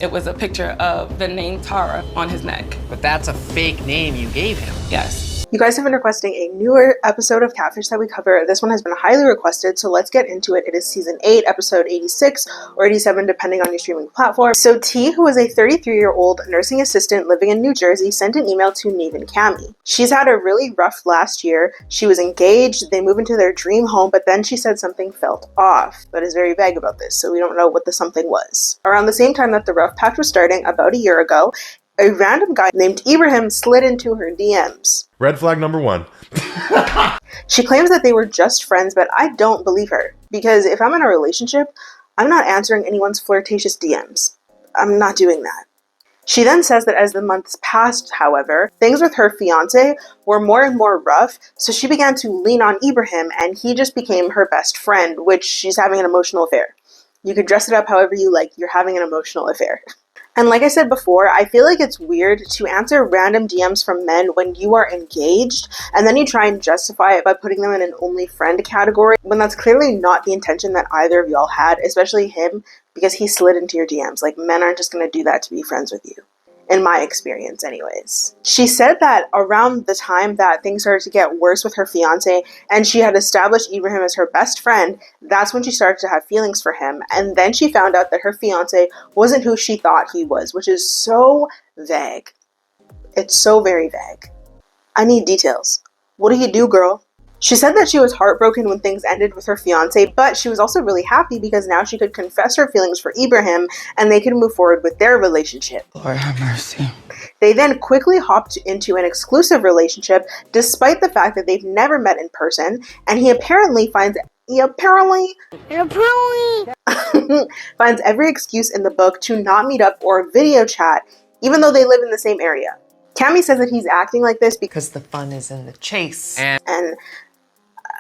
It was a picture of the name Tara on his neck. But that's a fake name you gave him. Yes. You guys have been requesting a newer episode of Catfish that we cover. This one has been highly requested, so let's get into it. It is season 8, episode 86 or 87, depending on your streaming platform. So T, who is a 33-year-old nursing assistant living in New Jersey, sent an email to Neve and Cammy. She's had a really rough last year. She was engaged, they moved into their dream home, but then she said something felt off, but is very vague about this, so we don't know what the something was. Around the same time that the rough patch was starting, about a year ago, a random guy named Ibraheem slid into her DMs. Red flag number 1. She claims that they were just friends, but I don't believe her. Because if I'm in a relationship, I'm not answering anyone's flirtatious DMs. I'm not doing that. She then says that as the months passed, however, things with her fiancé were more and more rough, so she began to lean on Ibraheem, and he just became her best friend, which she's having an emotional affair. You could dress it up however you like, you're having an emotional affair. And like I said before, I feel like it's weird to answer random DMs from men when you are engaged, and then you try and justify it by putting them in an only friend category, when that's clearly not the intention that either of y'all had, especially him, because he slid into your DMs. Like, men aren't just going to do that to be friends with you. In my experience, anyways. She said that around the time that things started to get worse with her fiance and she had established Ibraheem as her best friend, that's when she started to have feelings for him. And then she found out that her fiance wasn't who she thought he was, which is so vague. It's so very vague. I need details. What do you do, girl? She said that she was heartbroken when things ended with her fiancé, but she was also really happy because now she could confess her feelings for Ibraheem and they could move forward with their relationship. Lord have mercy. They then quickly hopped into an exclusive relationship despite the fact that they've never met in person, and he apparently finds every excuse in the book to not meet up or video chat, even though they live in the same area. Cammy says that he's acting like this because the fun is in the chase. And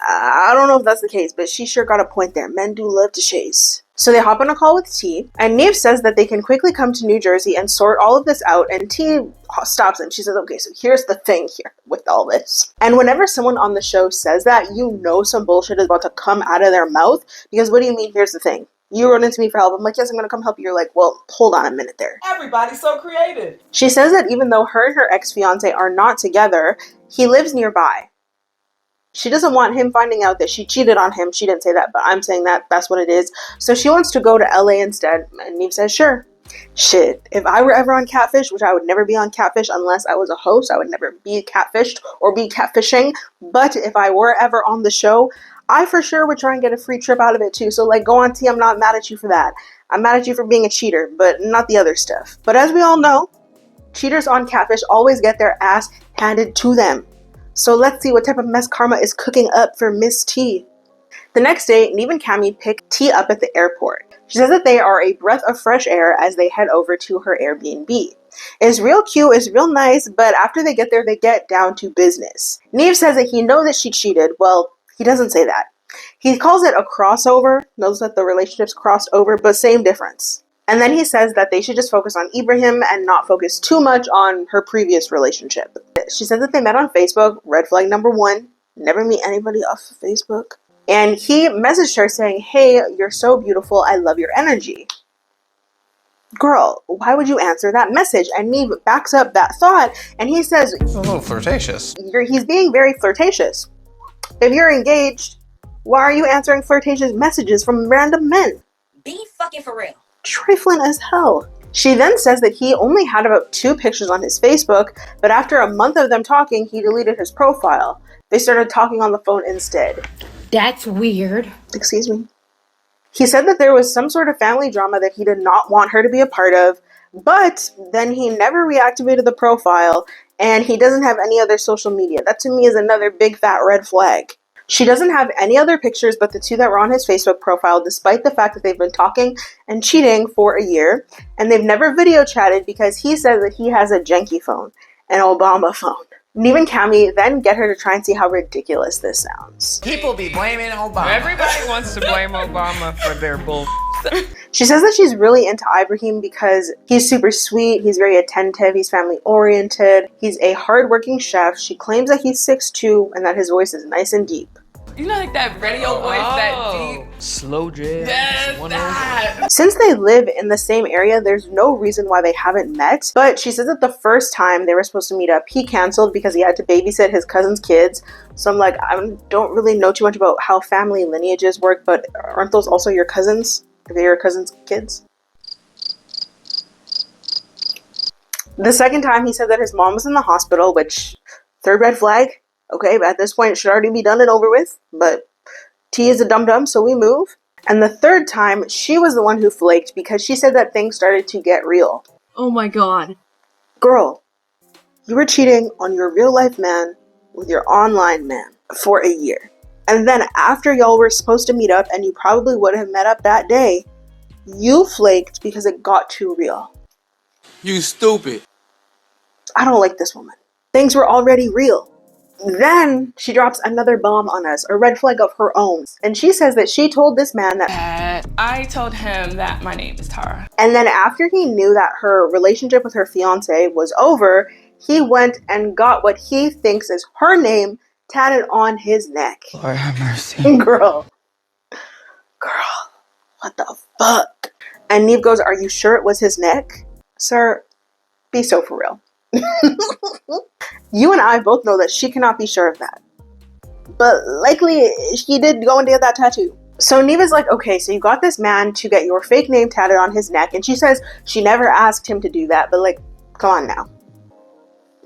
I don't know if that's the case, but she sure got a point there. Men do love to chase. So they hop on a call with T, and Neve says that they can quickly come to New Jersey and sort all of this out, and T stops them. She says, okay, so here's the thing here with all this. And whenever someone on the show says that, you know some bullshit is about to come out of their mouth, because what do you mean, here's the thing? You run into me for help. I'm like, yes, I'm going to come help you. You're like, well, hold on a minute there. Everybody's so creative. She says that even though her and her ex-fiance are not together, he lives nearby. She doesn't want him finding out that she cheated on him. She didn't say that, but I'm saying that that's what it is. So she wants to go to LA instead. And Neve says, sure. Shit, if I were ever on Catfish, which I would never be on Catfish unless I was a host, I would never be catfished or be catfishing. But if I were ever on the show, I for sure would try and get a free trip out of it too. So like, go on T, I'm not mad at you for that. I'm mad at you for being a cheater, but not the other stuff. But as we all know, cheaters on Catfish always get their ass handed to them. So let's see what type of mess karma is cooking up for Miss T. The next day, Neve and Cammy pick T up at the airport. She says that they are a breath of fresh air as they head over to her Airbnb. It's real cute, it's real nice, but after they get there, they get down to business. Neve says that he knows that she cheated. Well, he doesn't say that. He calls it a crossover, knows that the relationship's crossed over, but same difference. And then he says that they should just focus on Ibraheem and not focus too much on her previous relationship. She says that they met on Facebook, red flag number 1, never meet anybody off of Facebook. And he messaged her saying, hey, you're so beautiful, I love your energy. Girl, why would you answer that message? And Neve backs up that thought, and he says, It's a little flirtatious. He's being very flirtatious. If you're engaged, why are you answering flirtatious messages from random men? Be fucking for real. Trifling as hell. She then says that he only had about 2 pictures on his Facebook, but after a month of them talking, he deleted his profile. They started talking on the phone instead. That's weird. Excuse me. He said that there was some sort of family drama that he did not want her to be a part of, but then he never reactivated the profile, and he doesn't have any other social media. That to me is another big fat red flag. She doesn't have any other pictures but the 2 that were on his Facebook profile, despite the fact that they've been talking and cheating for a year, and they've never video chatted because he says that he has a janky phone, an Obama phone. Neve and Cammy then get her to try and see how ridiculous this sounds. People be blaming Obama. Everybody wants to blame Obama for their bull. She says that she's really into Ibraheem because he's super sweet, he's very attentive, he's family oriented, he's a hardworking chef. She claims that he's 6'2" and that his voice is nice and deep. You know, like that radio voice, that deep. Slow jazz. Yes, that. Since they live in the same area, there's no reason why they haven't met. But she says that the first time they were supposed to meet up, he canceled because he had to babysit his cousin's kids. So I'm like, I don't really know too much about how family lineages work, but aren't those also your cousins? If they're your cousin's kids? The second time, he said that his mom was in the hospital, which, third red flag. Okay, but at this point, it should already be done and over with. But T is a dum-dum, so we move. And the third time, she was the one who flaked because she said that things started to get real. Oh my god. Girl, you were cheating on your real-life man with your online man for a year. And then after y'all were supposed to meet up, and you probably would have met up that day, you flaked because it got too real. You stupid. I don't like this woman. Things were already real. Then she drops another bomb on us, a red flag of her own. And she says that she told this man that I told him that my name is Tara. And then after he knew that her relationship with her fiance was over, he went and got what he thinks is her name tatted on his neck. Lord have mercy. Girl, what the fuck? And Neve goes, are you sure it was his neck? Sir, be so for real. You and I both know that she cannot be sure of that. But likely, she did go and get that tattoo. So Neva's like, okay, so you got this man to get your fake name tatted on his neck. And she says she never asked him to do that. But like, come on now.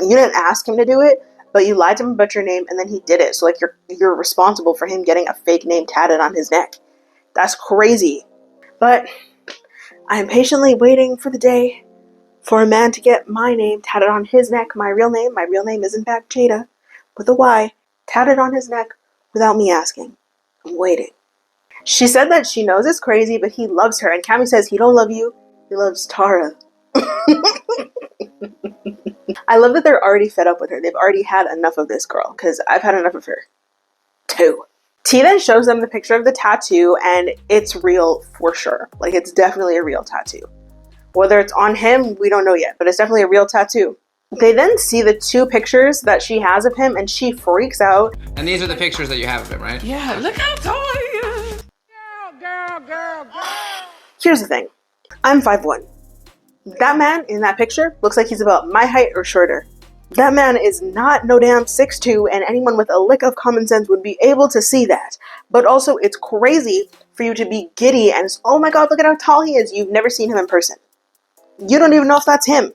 You didn't ask him to do it, but you lied to him about your name and then he did it. So like, you're responsible for him getting a fake name tatted on his neck. That's crazy. But I am patiently waiting for the day for a man to get my name tatted on his neck, my real name. My real name is in fact Jada, with a Y, tatted on his neck without me asking. I'm waiting. She said that she knows it's crazy, but he loves her. And Cammy says he don't love you, he loves Tara. I love that they're already fed up with her. They've already had enough of this girl, because I've had enough of her, too. T then shows them the picture of the tattoo, and it's real for sure. Like, it's definitely a real tattoo. Whether it's on him, we don't know yet, but it's definitely a real tattoo. They then see the two pictures that she has of him, and she freaks out. And these are the pictures that you have of him, right? Yeah, look how tall he is. Girl. Here's the thing. I'm 5'1". That man in that picture looks like he's about my height or shorter. That man is not no damn 6'2", and anyone with a lick of common sense would be able to see that. But also, it's crazy for you to be giddy and, oh my god, look at how tall he is. You've never seen him in person. You don't even know if that's him.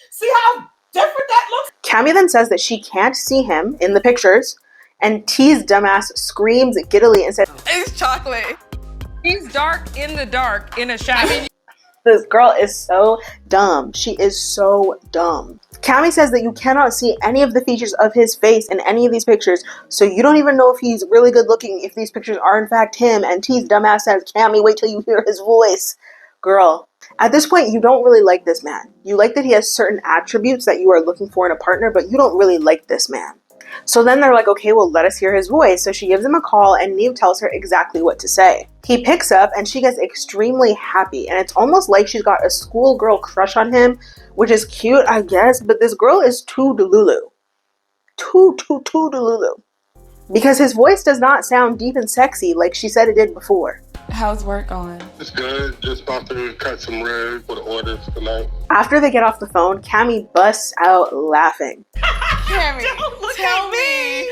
See how different that looks? Cammy then says that she can't see him in the pictures, and T's dumbass screams giddily and says, It's chocolate. He's dark in the dark in a shadow. this girl is so dumb. She is so dumb. Cammy says that you cannot see any of the features of his face in any of these pictures, so you don't even know if he's really good looking, if these pictures are in fact him. And T's dumbass says, Cammy, wait till you hear his voice. Girl, at this point, you don't really like this man. You like that he has certain attributes that you are looking for in a partner, but you don't really like this man. So then they're like, okay, well, let us hear his voice. So she gives him a call, and Neve tells her exactly what to say. He picks up, and she gets extremely happy, and it's almost like she's got a schoolgirl crush on him, which is cute, I guess, but this girl is too delulu. Too delulu. Because his voice does not sound deep and sexy like she said it did before. How's work going? It's good. Just about to cut some ribs for the orders tonight. After they get off the phone, Cammy busts out laughing. Cammy, tell me.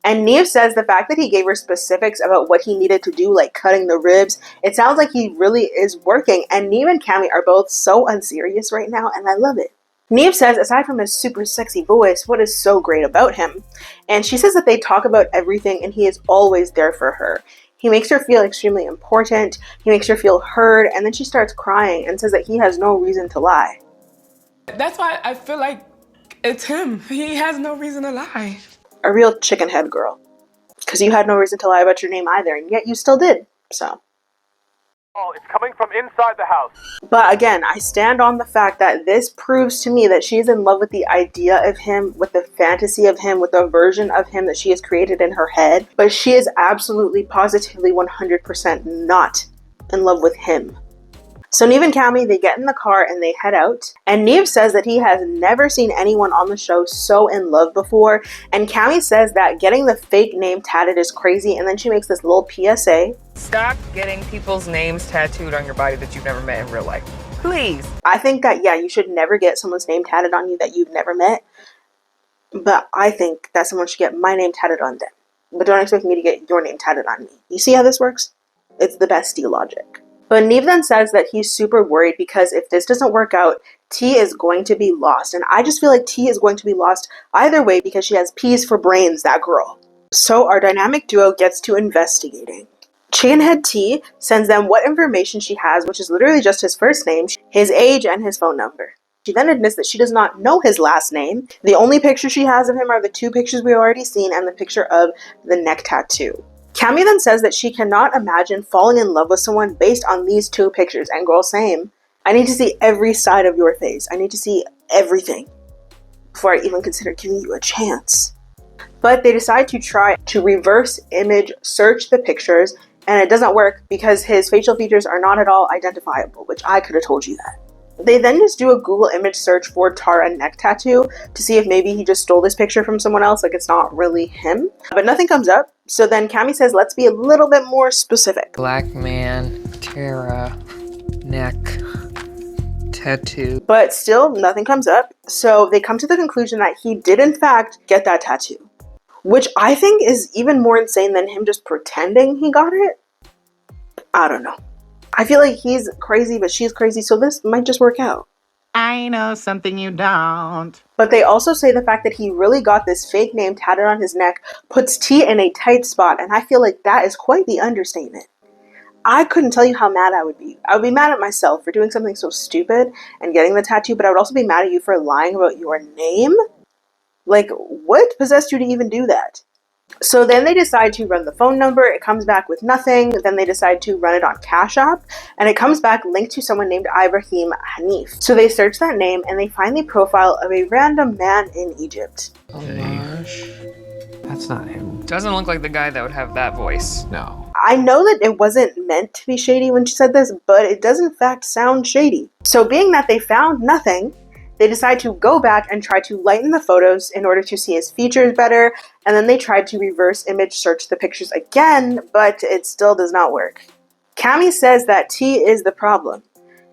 And Neve says the fact that he gave her specifics about what he needed to do, like cutting the ribs, it sounds like he really is working. And Neve and Cammy are both so unserious right now, and I love it. Neve says, aside from his super sexy voice, what is so great about him? And she says that they talk about everything, and he is always there for her. He makes her feel extremely important, he makes her feel heard, and then she starts crying and says that he has no reason to lie. That's why I feel like it's him. He has no reason to lie. A real chicken head girl. Because you had no reason to lie about your name either, and yet you still did, so. Oh, it's coming from inside the house. But again, I stand on the fact that this proves to me that she is in love with the idea of him, with the fantasy of him, with the version of him that she has created in her head. But she is absolutely, positively, 100% not in love with him. So Neve and Cammy, they get in the car and they head out. And Neve says that he has never seen anyone on the show so in love before. And Cammy says that getting the fake name tatted is crazy. And then she makes this little PSA. Stop getting people's names tattooed on your body that you've never met in real life. Please. I think that, yeah, you should never get someone's name tatted on you that you've never met. But I think that someone should get my name tatted on them. But don't expect me to get your name tatted on me. You see how this works? It's the bestie logic. But Neve then says that he's super worried because if this doesn't work out, T is going to be lost. And I just feel like T is going to be lost either way because she has P's for brains, that girl. So our dynamic duo gets to investigating. Chickenhead T sends them what information she has, which is literally just his first name, his age, and his phone number. She then admits that she does not know his last name. The only pictures she has of him are the 2 pictures we've already seen and the picture of the neck tattoo. Cammy then says that she cannot imagine falling in love with someone based on these 2 pictures. And girl, same. I need to see every side of your face. I need to see everything before I even consider giving you a chance. But they decide to try to reverse image search the pictures, and it doesn't work because his facial features are not at all identifiable, which I could have told you that. They then just do a Google image search for Tara neck tattoo to see if maybe he just stole this picture from someone else, like it's not really him. But nothing comes up. So then Cammy says, let's be a little bit more specific. Black man, Tara, neck, tattoo. But still, nothing comes up. So they come to the conclusion that he did in fact get that tattoo, which I think is even more insane than him just pretending he got it. I don't know. I feel like he's crazy, but she's crazy, so this might just work out. I know something you don't. But they also say the fact that he really got this fake name tatted on his neck puts T in a tight spot, and I feel like that is quite the understatement. I couldn't tell you how mad I would be. I would be mad at myself for doing something so stupid and getting the tattoo, but I would also be mad at you for lying about your name. Like, what possessed you to even do that? So then they decide to run the phone number. It comes back with nothing. Then they decide to run it on Cash App, and it comes back linked to someone named Ibraheem Hanif. So they search that name and they find the profile of a random man in Egypt. Oh gosh. That's not him. Doesn't look like the guy that would have that voice. No. I know that it wasn't meant to be shady when she said this, but it does in fact sound shady. So being that they found nothing, they decide to go back and try to lighten the photos in order to see his features better, and then they tried to reverse image search the pictures again, but it still does not work. Cammy says that T is the problem.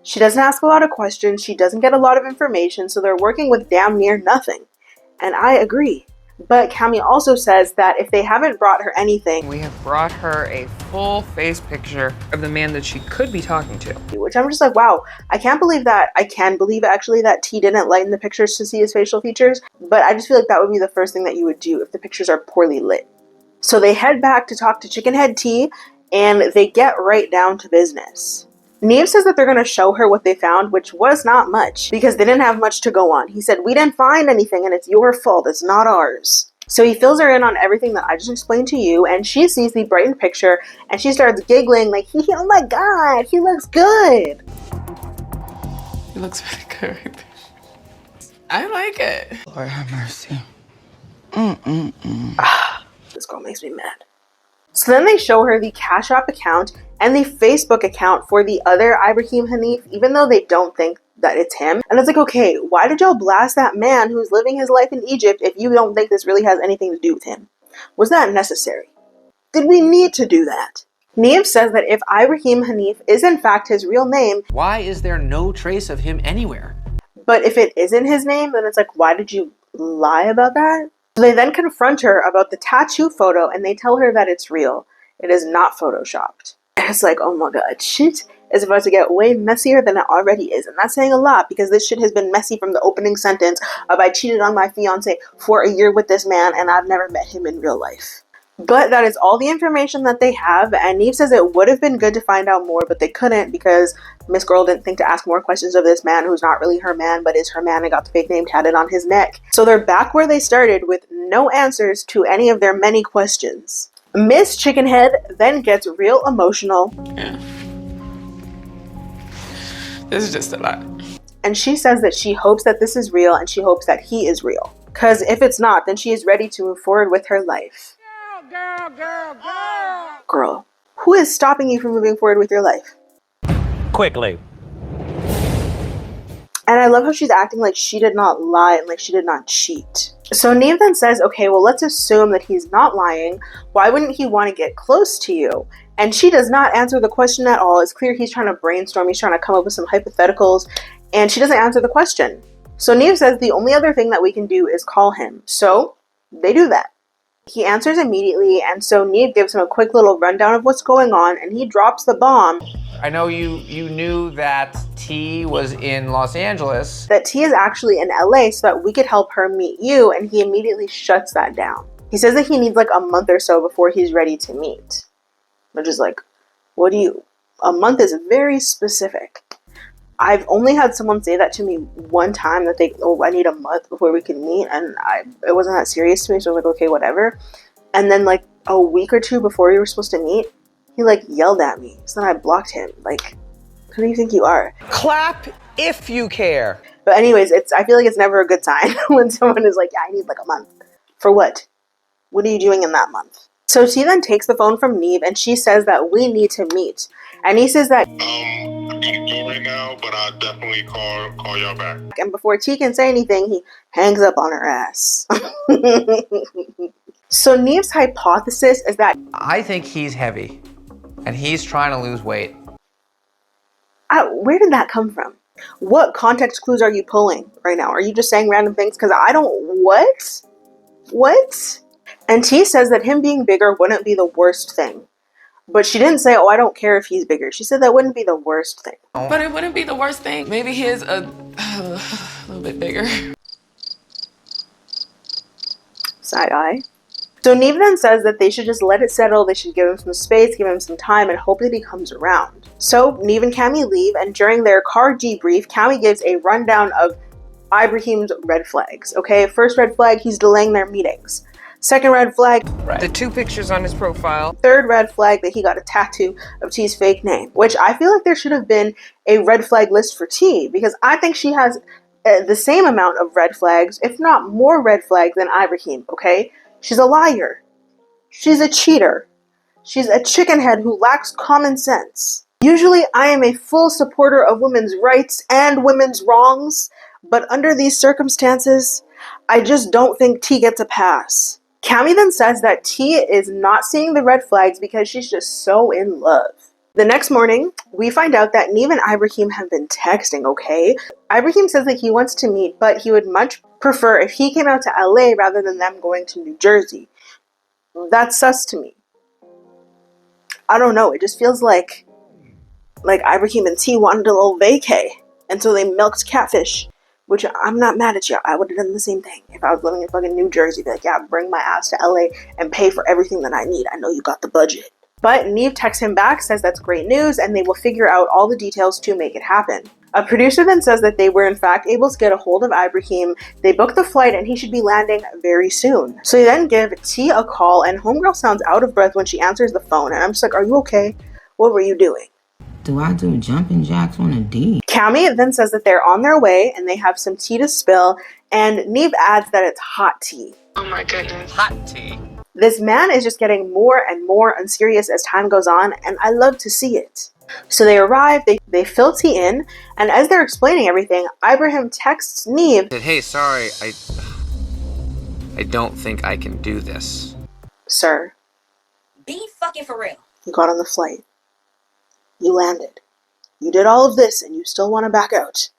She doesn't ask a lot of questions, she doesn't get a lot of information, so they're working with damn near nothing. And I agree. But Cammy also says that if they haven't brought her anything, we have brought her a full face picture of the man that she could be talking to. Which I'm just like, wow, I can't believe that. I can believe actually that T didn't lighten the pictures to see his facial features, but I just feel like that would be the first thing that you would do if the pictures are poorly lit. So they head back to talk to Chickenhead T, and they get right down to business. Neve says that they're going to show her what they found, which was not much, because they didn't have much to go on. He said, we didn't find anything, and it's your fault, it's not ours. So he fills her in on everything that I just explained to you, and she sees the brightened picture, and she starts giggling like, oh my god, he looks good. It looks really good right there. I like it. Lord have mercy. This girl makes me mad. So then they show her the Cash App account and the Facebook account for the other Ibraheem Hanif, even though they don't think that it's him. And it's like, okay, why did y'all blast that man who's living his life in Egypt if you don't think this really has anything to do with him? Was that necessary? Did we need to do that? Neve says that if Ibraheem Hanif is in fact his real name, why is there no trace of him anywhere? But if it isn't his name, then it's like, why did you lie about that? So they then confront her about the tattoo photo and they tell her that it's real. It is not photoshopped. And it's like, oh my god, shit is about to get way messier than it already is. And that's saying a lot because this shit has been messy from the opening sentence of I cheated on my fiance for a year with this man and I've never met him in real life. But that is all the information that they have, and Neve says it would have been good to find out more, but they couldn't because Miss Girl didn't think to ask more questions of this man who's not really her man, but is her man and got the fake name tatted on his neck. So they're back where they started with no answers to any of their many questions. Miss Chickenhead then gets real emotional. Yeah. This is just a lot. And she says that she hopes that this is real and she hopes that he is real. Because if it's not, then she is ready to move forward with her life. Girl, who is stopping you from moving forward with your life? Quickly, And I love how she's acting like she did not lie and like she did not cheat. So Neve then says, okay, well, let's assume that he's not lying. Why wouldn't he want to get close to you? And she does not answer the question at all. It's clear he's trying to brainstorm. He's trying to come up with some hypotheticals. And she doesn't answer the question. So Neve says the only other thing that we can do is call him. So they do that. He answers immediately. And so Neve gives him a quick little rundown of what's going on. And he drops the bomb. I know you knew that T was in Los Angeles. That T is actually in LA so that we could help her meet you, and he immediately shuts that down. He says that he needs like a month or so before he's ready to meet. Which is like, a month is very specific. I've only had someone say that to me one time, that I need a month before we can meet, and it wasn't that serious to me, so I was like, okay, whatever. And then like a week or two before we were supposed to meet, he like yelled at me, so then I blocked him. Like, who do you think you are? Clap if you care. But anyways, I feel like it's never a good sign when someone is like, yeah, I need like a month. For what? What are you doing in that month? So T then takes the phone from Neve and she says that we need to meet. And he says that I gotta go right now, but I'll definitely call y'all back. And before T can say anything, he hangs up on her ass. So Neve's hypothesis is that I think he's heavy, and he's trying to lose weight. where did that come from? What context clues are you pulling right now? Are you just saying random things? Because I don't... What? And T says that him being bigger wouldn't be the worst thing. But she didn't say, oh, I don't care if he's bigger. She said that wouldn't be the worst thing. But it wouldn't be the worst thing. Maybe he is a little bit bigger. Side eye. So Neve then says that they should just let it settle. They should give him some space, give him some time, and hope that he comes around. So Neve and Cammy leave, and during their car debrief, Cammy gives a rundown of Ibraheem's red flags. Okay, first red flag, he's delaying their meetings. Second red flag, The 2 pictures on his profile. third red flag, that he got a tattoo of T's fake name, which I feel like there should have been a red flag list for T, because I think she has the same amount of red flags, if not more red flags than Ibraheem, okay? She's a liar. She's a cheater. She's a chickenhead who lacks common sense. Usually I am a full supporter of women's rights and women's wrongs, but under these circumstances, I just don't think T gets a pass. Cammy then says that T is not seeing the red flags because she's just so in love. The next morning, we find out that Neve and Ibraheem have been texting, okay? Ibraheem says that he wants to meet, but he would much prefer if he came out to LA rather than them going to New Jersey. That's sus to me. I don't know, it just feels like Ibraheem and T wanted a little vacay, and so they milked Catfish. Which, I'm not mad at you. I would have done the same thing. If I was living in fucking New Jersey, be like, yeah, bring my ass to LA and pay for everything that I need. I know you got the budget. But Neve texts him back, says that's great news, and they will figure out all the details to make it happen. A producer then says that they were in fact able to get a hold of Ibraheem. They booked the flight and he should be landing very soon. So they then give T a call, and homegirl sounds out of breath when she answers the phone. And I'm just like, are you okay? What were you doing? Do I do jumping jacks on a D? Cammy then says that they're on their way and they have some tea to spill, and Neve adds that it's hot tea. Oh my goodness. Hot tea. This man is just getting more and more unserious as time goes on, and I love to see it. So they arrive, they fill tea in, and as they're explaining everything, Ibraheem texts Neve, Hey, sorry, I don't think I can do this. Sir, Be fucking for real. you got on the flight. You landed. You did all of this and you still want to back out.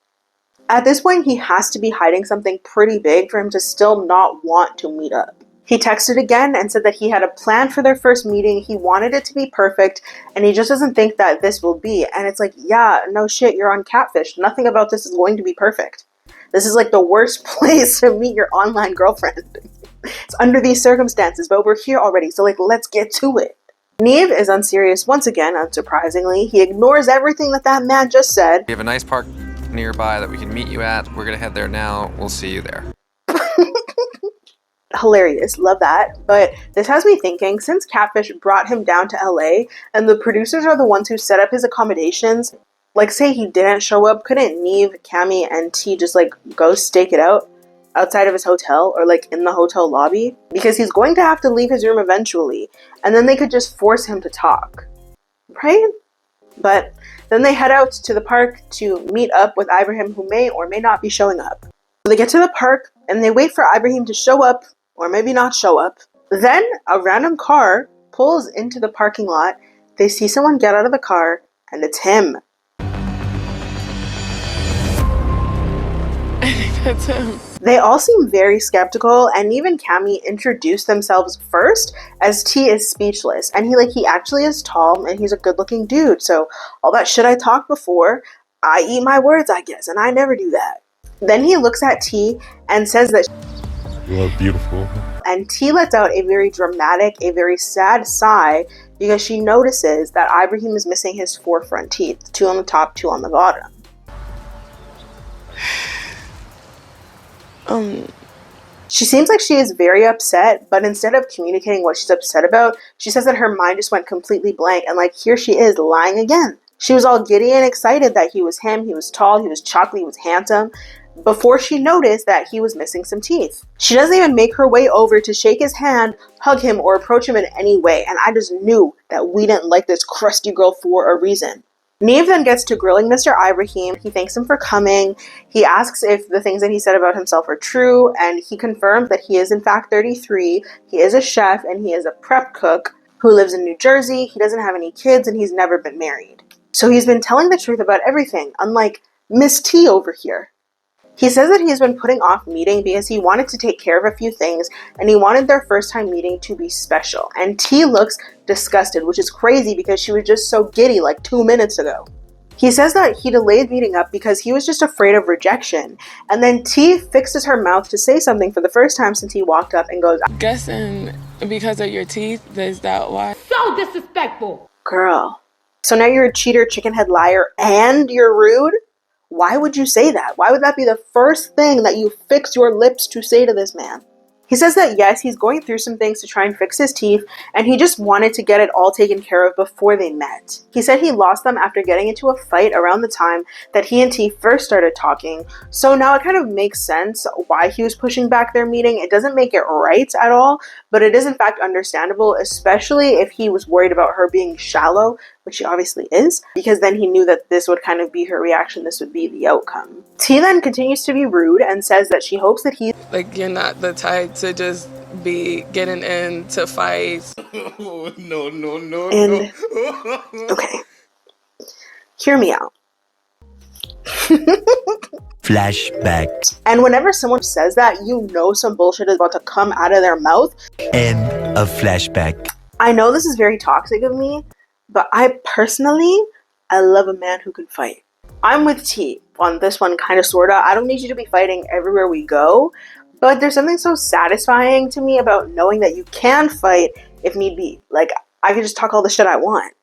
At this point, he has to be hiding something pretty big for him to still not want to meet up. He texted again and said that he had a plan for their first meeting. He wanted it to be perfect, and he just doesn't think that this will be. And it's like, yeah, no shit, you're on Catfish. Nothing about this is going to be perfect. This is like the worst place to meet your online girlfriend. It's under these circumstances, but we're here already, so like, let's get to it. Neve is unserious once again, unsurprisingly. He ignores everything that man just said. We have a nice park nearby that we can meet you at. We're gonna head there now. We'll see you there. Hilarious, love that. But this has me thinking, since Catfish brought him down to LA, and the producers are the ones who set up his accommodations, like say he didn't show up, couldn't Neve, Cammy, and T just like go stake it out outside of his hotel or like in the hotel lobby? Because he's going to have to leave his room eventually, and then they could just force him to talk, right? But Then they head out to the park to meet up with Ibrahim, who may or may not be showing up. So they get to the park and they wait for Ibrahim to show up, or maybe not show up. Then a random car pulls into the parking lot. They see someone get out of the car, and it's him. That's him. They all seem very skeptical, and even Cammy introduced themselves first as T is speechless. And he actually is tall and he's a good looking dude. So all that shit I talked before, I eat my words, I guess, and I never do that. Then he looks at T and says that You look beautiful. And T lets out a very dramatic, a very sad sigh because she notices that Ibrahim is missing his 4 front teeth, 2 on the top, 2 on the bottom. She seems like she is very upset, but instead of communicating what she's upset about, she says that her mind just went completely blank, and here she is lying again. She was all giddy and excited that he was him, he was tall, he was chocolate, he was handsome, before she noticed that he was missing some teeth. She doesn't even make her way over to shake his hand, hug him, or approach him in any way, and I just knew that we didn't like this crusty girl for a reason. Neve then gets to grilling Mr. Ibrahim. He thanks him for coming. He asks if the things that he said about himself are true, and he confirms that he is in fact 33, he is a chef, and he is a prep cook who lives in New Jersey. He doesn't have any kids, and he's never been married. So he's been telling the truth about everything, unlike Miss T over here. He says that he has been putting off meeting because he wanted to take care of a few things, and he wanted their first time meeting to be special. And T looks disgusted, which is crazy because she was just so giddy 2 minutes ago. He says that he delayed meeting up because he was just afraid of rejection. And then T fixes her mouth to say something for the first time since he walked up and goes, Guessing because of your teeth, is that why? So disrespectful. Girl. So now you're a cheater, chickenhead liar, and you're rude? Why would you say that? Why would that be the first thing that you fix your lips to say to this man? He says that yes, he's going through some things to try and fix his teeth, and he just wanted to get it all taken care of before they met. He said he lost them after getting into a fight around the time that he and T first started talking, so now it kind of makes sense why he was pushing back their meeting. It doesn't make it right at all, but it is in fact understandable, especially if he was worried about her being shallow, which she obviously is, because then he knew that this would kind of be her reaction, this would be the outcome. T then continues to be rude and says that she hopes that he... You're not the type to just be getting into fights. No. Okay. Hear me out. Flashback. And whenever someone says that, you know some bullshit is about to come out of their mouth. End of flashback. I know this is very toxic of me, but I love a man who can fight. I'm with T on this one, kind of, sorta. I don't need you to be fighting everywhere we go, but there's something so satisfying to me about knowing that you can fight if need be. I can just talk all the shit I want.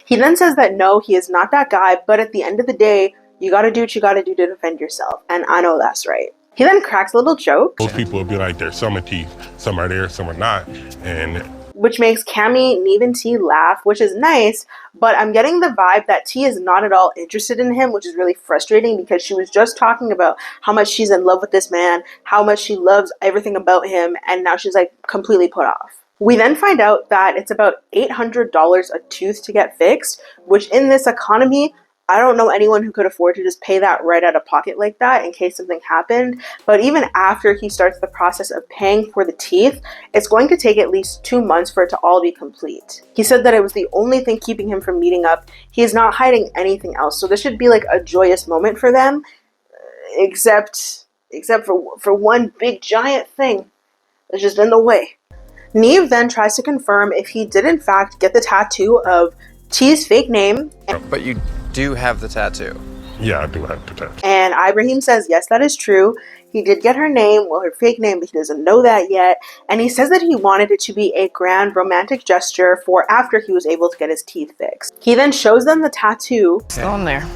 He then says that no, he is not that guy, but at the end of the day, you gotta do what you gotta do to defend yourself, and I know that's right. He then cracks a little joke. Most people will be like, there's some teeth, some are there, some are not, and which makes Cammy, Neve, and T laugh, which is nice, but I'm getting the vibe that T is not at all interested in him, which is really frustrating because she was just talking about how much she's in love with this man, how much she loves everything about him, and now she's completely put off. We then find out that it's about $800 a tooth to get fixed, which in this economy, I don't know anyone who could afford to just pay that right out of pocket like that in case something happened. But even after he starts the process of paying for the teeth, it's going to take at least 2 months for it to all be complete. He said that it was the only thing keeping him from meeting up. He is not hiding anything else. So this should be a joyous moment for them, except for one big giant thing that's just in the way. Neve then tries to confirm if he did in fact get the tattoo of T's fake name. But you do have the tattoo. yeah, I do have the tattoo. And Ibrahim says, yes, that is true. He did get her name, well, her fake name, but he doesn't know that yet. And he says that he wanted it to be a grand romantic gesture for after he was able to get his teeth fixed. He then shows them the tattoo. Still in there.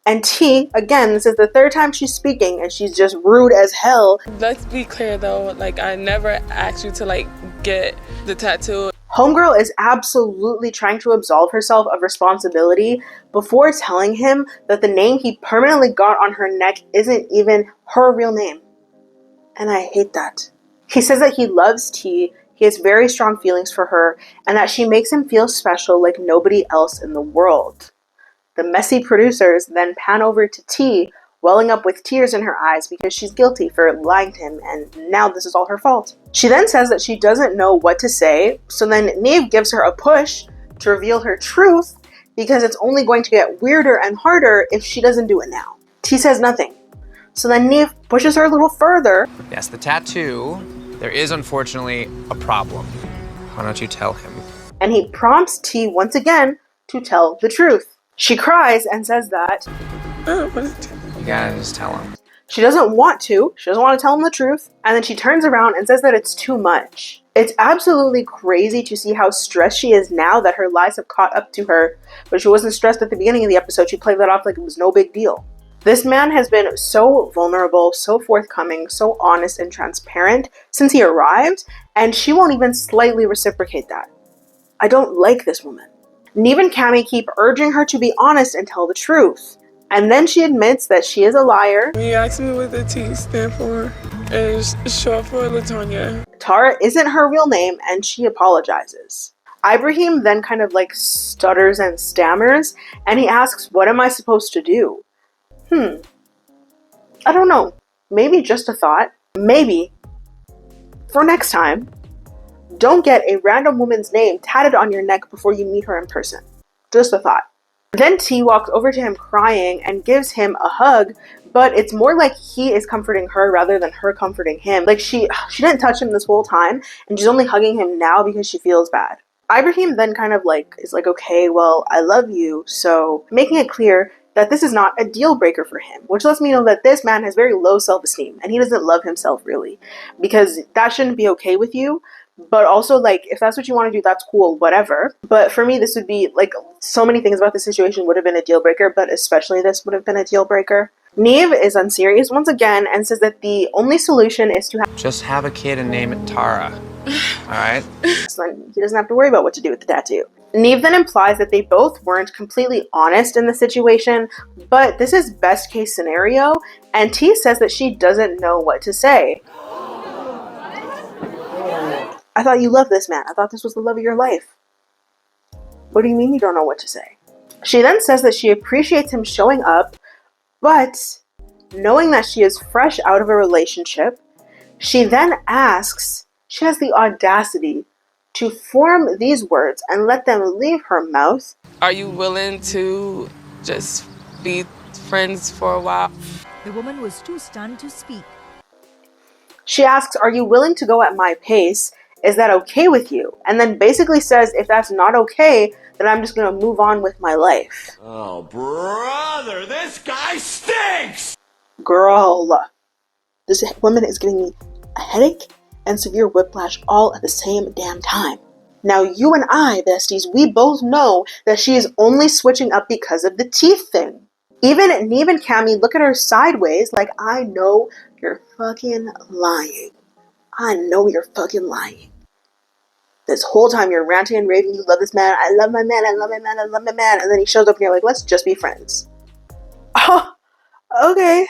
And T, again, this is the third time she's speaking, and she's just rude as hell. Let's be clear though, I never asked you to get the tattoo. Homegirl is absolutely trying to absolve herself of responsibility before telling him that the name he permanently got on her neck isn't even her real name. And I hate that. He says that he loves T, he has very strong feelings for her, and that she makes him feel special like nobody else in the world. The messy producers then pan over to T, welling up with tears in her eyes because she's guilty for lying to him, and now this is all her fault. She then says that she doesn't know what to say, so then Neve gives her a push to reveal her truth because it's only going to get weirder and harder if she doesn't do it now. T says nothing. So then Neve pushes her a little further. Yes, the tattoo. There is unfortunately a problem. Why don't you tell him? And he prompts T once again to tell the truth. She cries and says that You gotta just tell him. she doesn't want to. She doesn't want to tell him the truth. And then she turns around and says that it's too much. It's absolutely crazy to see how stressed she is now that her lies have caught up to her. But she wasn't stressed at the beginning of the episode. She played that off like it was no big deal. This man has been so vulnerable, so forthcoming, so honest and transparent since he arrived, and she won't even slightly reciprocate that. I don't like this woman. Neve and Cammy keep urging her to be honest and tell the truth. And then she admits that she is a liar. You asked me what the T stand for. It's short for Latonya. Tara isn't her real name, and she apologizes. Ibraheem then kind of like stutters and stammers, and he asks, what am I supposed to do? I don't know. Maybe just a thought. Maybe, for next time, don't get a random woman's name tatted on your neck before you meet her in person. Just a thought. Then T walks over to him crying and gives him a hug, but it's more like he is comforting her rather than her comforting him. Like she didn't touch him this whole time, and she's only hugging him now because she feels bad. Ibraheem then kind of like is like, okay, well, I love you, so making it clear that this is not a deal breaker for him, which lets me know that this man has very low self-esteem and he doesn't love himself really, because that shouldn't be okay with you. But also, like, if that's what you want to do, that's cool, whatever. But for me, this would be, like, so many things about the situation would have been a deal breaker, but especially this would have been a deal breaker. Neve is unserious once again and says that the only solution is to Just have a kid and name it Tara. Alright? so then he doesn't have to worry about what to do with the tattoo. Neve then implies that they both weren't completely honest in the situation, but this is best case scenario, and T says that she doesn't know what to say. I thought you loved this man. I thought this was the love of your life. What do you mean you don't know what to say? She then says that she appreciates him showing up, but knowing that she is fresh out of a relationship, she then asks, she has the audacity to form these words and let them leave her mouth. Are you willing to just be friends for a while? The woman was too stunned to speak. She asks, are you willing to go at my pace? Is that okay with you? And then basically says, if that's not okay, then I'm just going to move on with my life. Oh, brother, this guy stinks! Girl, this woman is giving me a headache and severe whiplash all at the same damn time. Now, you and I, besties, we both know that she is only switching up because of the teeth thing. Even Neve and Cammy look at her sideways like, I know you're fucking lying. I know you're fucking lying. This whole time you're ranting and raving, you love this man, I love my man, I love my man, I love my man. And then he shows up and you're like, let's just be friends. Oh, okay.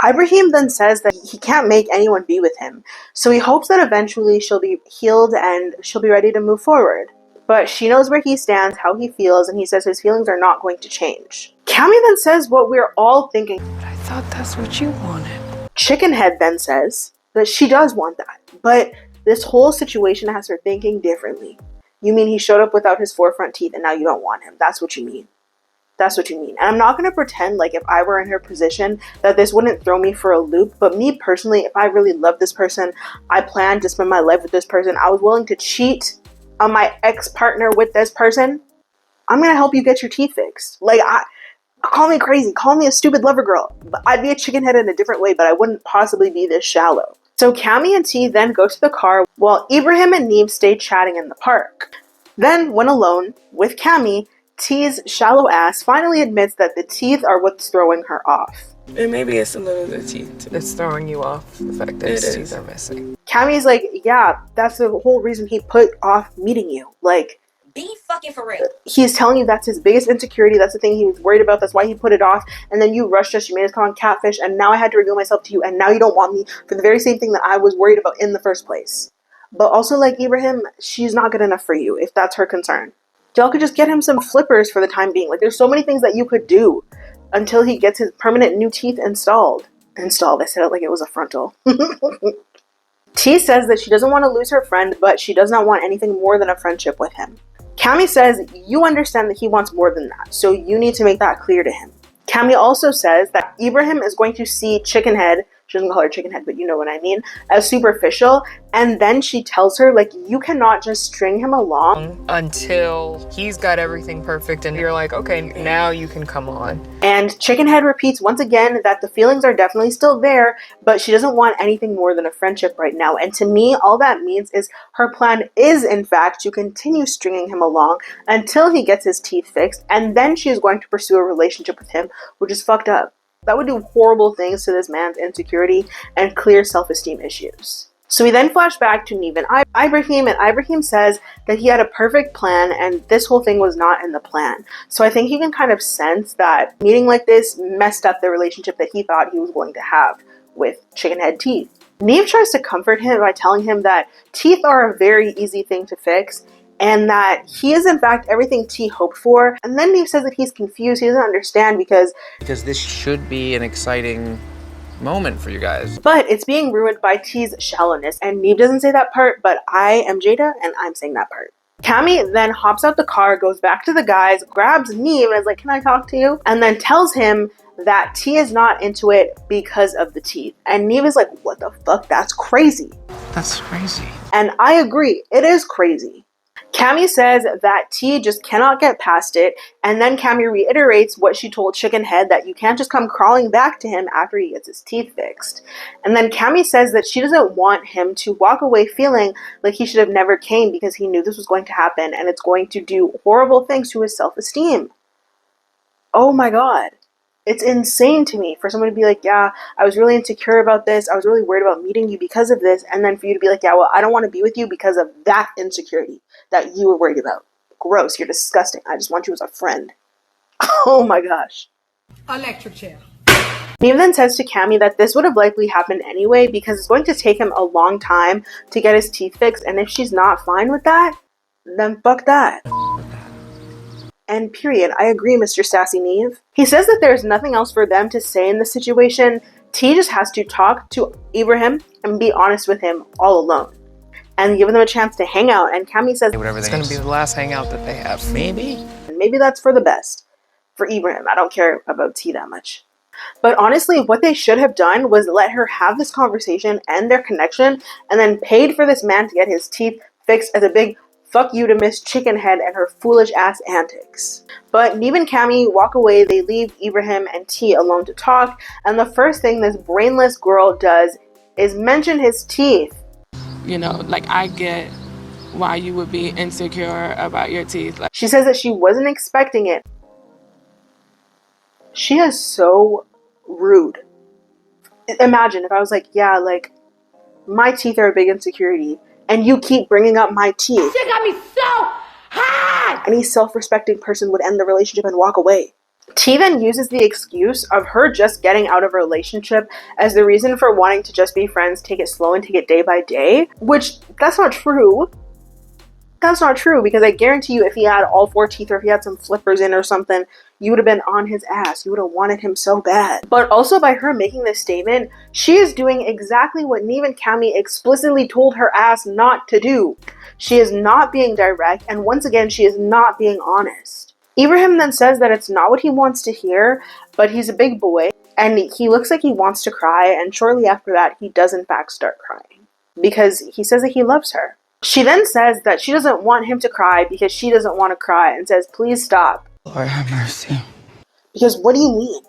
Ibraheem then says that he can't make anyone be with him. So he hopes that eventually she'll be healed and she'll be ready to move forward. But she knows where he stands, how he feels, and he says his feelings are not going to change. Cammy then says what we're all thinking. But I thought that's what you wanted. Chickenhead then says that she does want that, but this whole situation has her thinking differently. You mean he showed up without his forefront teeth and now you don't want him? That's what you mean. That's what you mean. And I'm not going to pretend like if I were in her position that this wouldn't throw me for a loop, but me personally, if I really love this person, I plan to spend my life with this person, I was willing to cheat on my ex-partner with this person, I'm going to help you get your teeth fixed. Like, call me crazy, call me a stupid lover girl. I'd be a chickenhead in a different way, but I wouldn't possibly be this shallow. So Cammy and T then go to the car while Ibraheem and Neve stay chatting in the park. Then, when alone with Cammy, T's shallow ass finally admits that the teeth are what's throwing her off. And maybe it's a little the teeth. It's throwing you off, the fact that his teeth are missing. Cammy's like, yeah, that's the whole reason he put off meeting you. Like, Be fucking for real. he's telling you that's his biggest insecurity, that's the thing he was worried about, that's why he put it off, and then you rushed us, you made us call on Catfish, and now I had to reveal myself to you, and now you don't want me for the very same thing that I was worried about in the first place. But also, like, Ibrahim, she's not good enough for you, if that's her concern. Y'all could just get him some flippers for the time being. Like, there's so many things that you could do until he gets his permanent new teeth installed. I said it like it was a frontal. T says that she doesn't want to lose her friend, but she does not want anything more than a friendship with him. Cami says you understand that he wants more than that, so you need to make that clear to him. Cami also says that Ibraheem is going to see Chickenhead, she doesn't call her Chickenhead, but you know what I mean, as superficial, and then she tells her, like, you cannot just string him along until he's got everything perfect and you're like, okay, now you can come on. And Chickenhead repeats once again that the feelings are definitely still there, but she doesn't want anything more than a friendship right now. And to me, all that means is her plan is, in fact, to continue stringing him along until he gets his teeth fixed, and then she is going to pursue a relationship with him, which is fucked up. That would do horrible things to this man's insecurity and clear self-esteem issues. So we then flash back to Neve and Ibraheem, and Ibraheem says that he had a perfect plan and this whole thing was not in the plan. So I think he can kind of sense that meeting like this messed up the relationship that he thought he was going to have with Chickenhead teeth. Neve tries to comfort him by telling him that teeth are a very easy thing to fix and that he is in fact everything T hoped for. And then Neve says that he's confused, he doesn't understand because this should be an exciting moment for you guys. But it's being ruined by T's shallowness, and Neve doesn't say that part, but I am Jada and I'm saying that part. Cami then hops out the car, goes back to the guys, grabs Neve and is like, can I talk to you? And then tells him that T is not into it because of the teeth. And Neve is like, what the fuck? That's crazy. That's crazy. And I agree, it is crazy. Cami says that T just cannot get past it, and then Cami reiterates what she told Chickenhead, that you can't just come crawling back to him after he gets his teeth fixed. And then Cami says that she doesn't want him to walk away feeling like he should have never came because he knew this was going to happen and it's going to do horrible things to his self-esteem. Oh my god. It's insane to me for someone to be like, yeah, I was really insecure about this, I was really worried about meeting you because of this, and then for you to be like, yeah, well, I don't want to be with you because of that insecurity that you were worried about. Gross, you're disgusting. I just want you as a friend. Oh my gosh. Electric chair. Neve then says to Cami that this would have likely happened anyway because it's going to take him a long time to get his teeth fixed, and if she's not fine with that, then fuck that. And period. I agree, Mr. Sassy Neve. He says that there's nothing else for them to say in this situation. T just has to talk to Ibraheem and be honest with him all alone. And give them a chance to hang out. And Cami says it's going to be the last hangout that they have. Maybe. And maybe that's for the best. For Ibraheem. I don't care about T that much. But honestly, what they should have done was let her have this conversation, end their connection, and then paid for this man to get his teeth fixed as a big fuck you to Miss Chickenhead and her foolish ass antics. But Neve and Cami walk away, they leave Ibraheem and T alone to talk, and the first thing this brainless girl does is mention his teeth. You know, like, I get why you would be insecure about your teeth. Like, she says that she wasn't expecting it. She is so rude. Imagine if I was like, yeah, like, my teeth are a big insecurity, and you keep bringing up my teeth. She got me so hot! Any self-respecting person would end the relationship and walk away. T then uses the excuse of her just getting out of a relationship as the reason for wanting to just be friends, take it slow and take it day by day, which that's not true. That's not true, because I guarantee you if he had all 4 teeth or if he had some flippers in or something, you would have been on his ass. You would have wanted him so bad. But also by her making this statement, she is doing exactly what Neve and Cami explicitly told her ass not to do. She is not being direct, and once again, she is not being honest. Ibraheem then says that it's not what he wants to hear, but he's a big boy, and he looks like he wants to cry, and shortly after that, he does in fact start crying. Because he says that he loves her. She then says that she doesn't want him to cry because she doesn't want to cry and says, please stop. Lord have mercy. Because what do you mean?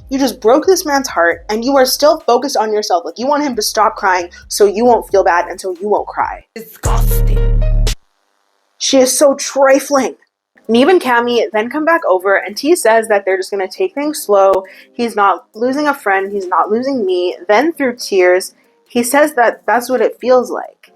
You just broke this man's heart and you are still focused on yourself. Like, you want him to stop crying so you won't feel bad and so you won't cry. Disgusting. She is so trifling. Neve and Cami then come back over and T says that they're just going to take things slow. He's not losing a friend. He's not losing me. Then through tears, he says that that's what it feels like.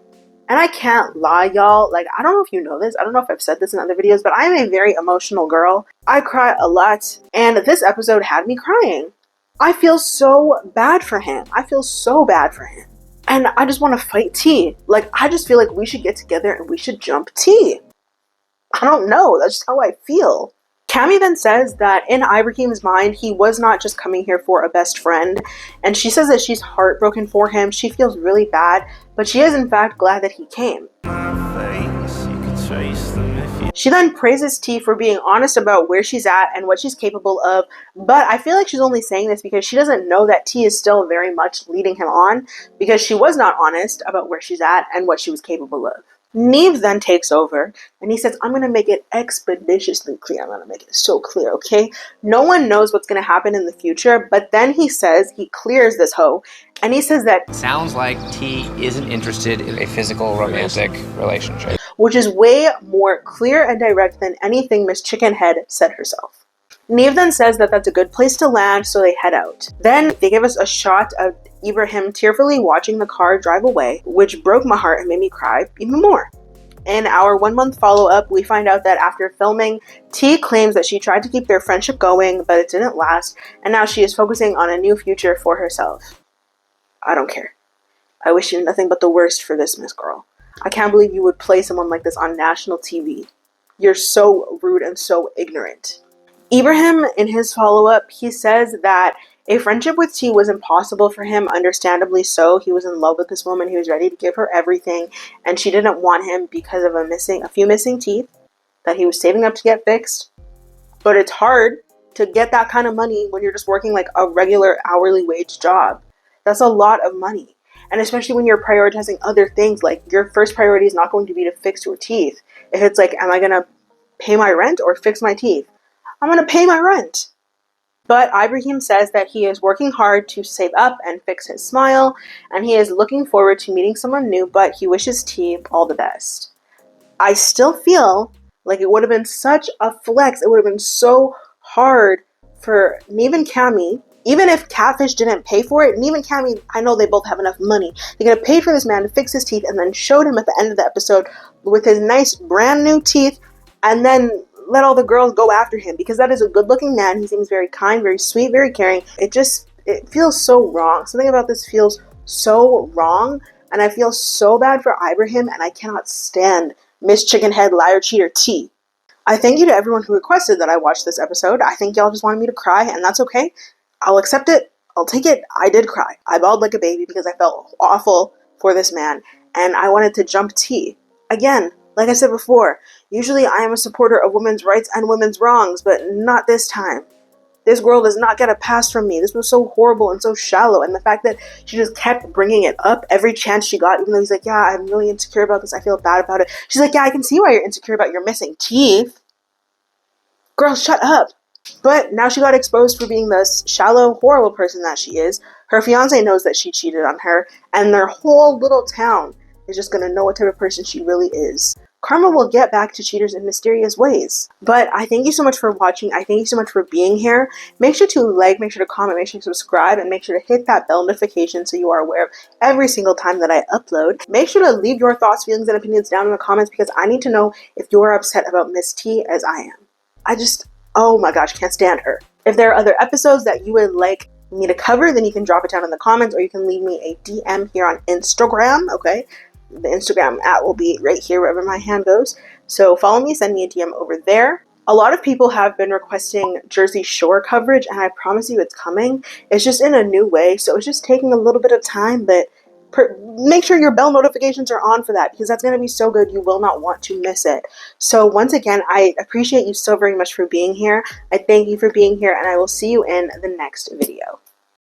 And I can't lie, y'all. Like, I don't know if you know this. I don't know if I've said this in other videos, but I'm a very emotional girl. I cry a lot. And this episode had me crying. I feel so bad for him. I feel so bad for him. And I just want to fight T. Like, I just feel like we should get together and we should jump T. I don't know. That's just how I feel. Cammy then says that in Ibraheem's mind, he was not just coming here for a best friend. And she says that she's heartbroken for him. She feels really bad, but she is in fact glad that he came. She then praises T for being honest about where she's at and what she's capable of, but I feel like she's only saying this because she doesn't know that T is still very much leading him on because she was not honest about where she's at and what she was capable of. Neve then takes over and he says, I'm going to make it expeditiously clear. I'm going to make it so clear, okay? No one knows what's going to happen in the future, but then he says, he clears this hoe, and he says that Sounds like T isn't interested in a physical romantic relationship. Which is way more clear and direct than anything Miss Chickenhead said herself. Neve then says that that's a good place to land, so they head out. Then they give us a shot of Ibrahim tearfully watching the car drive away, which broke my heart and made me cry even more. In our 1 month follow-up, we find out that after filming, T claims that she tried to keep their friendship going, but it didn't last, and now she is focusing on a new future for herself. I don't care. I wish you nothing but the worst for this, Miss Girl. I can't believe you would play someone like this on national TV. You're so rude and so ignorant. Ibrahim, in his follow-up, he says that a friendship with T was impossible for him, understandably so. He was in love with this woman. He was ready to give her everything, and she didn't want him because of a few missing teeth that he was saving up to get fixed. But it's hard to get that kind of money when you're just working like a regular hourly wage job. That's a lot of money. And especially when you're prioritizing other things, like your first priority is not going to be to fix your teeth. If it's like, am I going to pay my rent or fix my teeth? I'm going to pay my rent. But Ibrahim says that he is working hard to save up and fix his smile, and he is looking forward to meeting someone new, but he wishes T all the best. I still feel like it would have been such a flex. It would have been so hard for Neve and Cammy, even if Catfish didn't pay for it. Neve and Cammy, I know they both have enough money. They could have paid for this man to fix his teeth and then showed him at the end of the episode with his nice brand new teeth, and then let all the girls go after him, because that is a good looking man. He seems very kind, very sweet, very caring. It feels so wrong. Something about this feels so wrong, and I feel so bad for Ibrahim, and I cannot stand Miss Chickenhead Liar Cheater T. I thank you to everyone who requested that I watch this episode. I think y'all just wanted me to cry, and that's okay. I'll accept it. I'll take it. I did cry. I bawled like a baby because I felt awful for this man, and I wanted to jump T. Again, like I said before, usually I am a supporter of women's rights and women's wrongs, but not this time. This girl does not get a pass from me. This was so horrible and so shallow, and the fact that she just kept bringing it up every chance she got, even though he's like, yeah, I'm really insecure about this, I feel bad about it. She's like, yeah, I can see why you're insecure about your missing teeth. Girl, shut up. But now she got exposed for being the shallow, horrible person that she is. Her fiance knows that she cheated on her, and their whole little town is just going to know what type of person she really is. Karma will get back to cheaters in mysterious ways. But I thank you so much for watching. I thank you so much for being here. Make sure to like, make sure to comment, make sure to subscribe, and make sure to hit that bell notification so you are aware of every single time that I upload. Make sure to leave your thoughts, feelings, and opinions down in the comments, because I need to know if you're upset about Miss T as I am. Oh my gosh, can't stand her. If there are other episodes that you would like me to cover, then you can drop it down in the comments, or you can leave me a DM here on Instagram, okay? The Instagram will be right here wherever my hand goes. So follow me, send me a DM over there. A lot of people have been requesting Jersey Shore coverage, and I promise you it's coming. It's just in a new way, so it's just taking a little bit of time, but make sure your bell notifications are on for that, because that's going to be so good. You will not want to miss it. So once again, I appreciate you so very much for being here. I thank you for being here, and I will see you in the next video.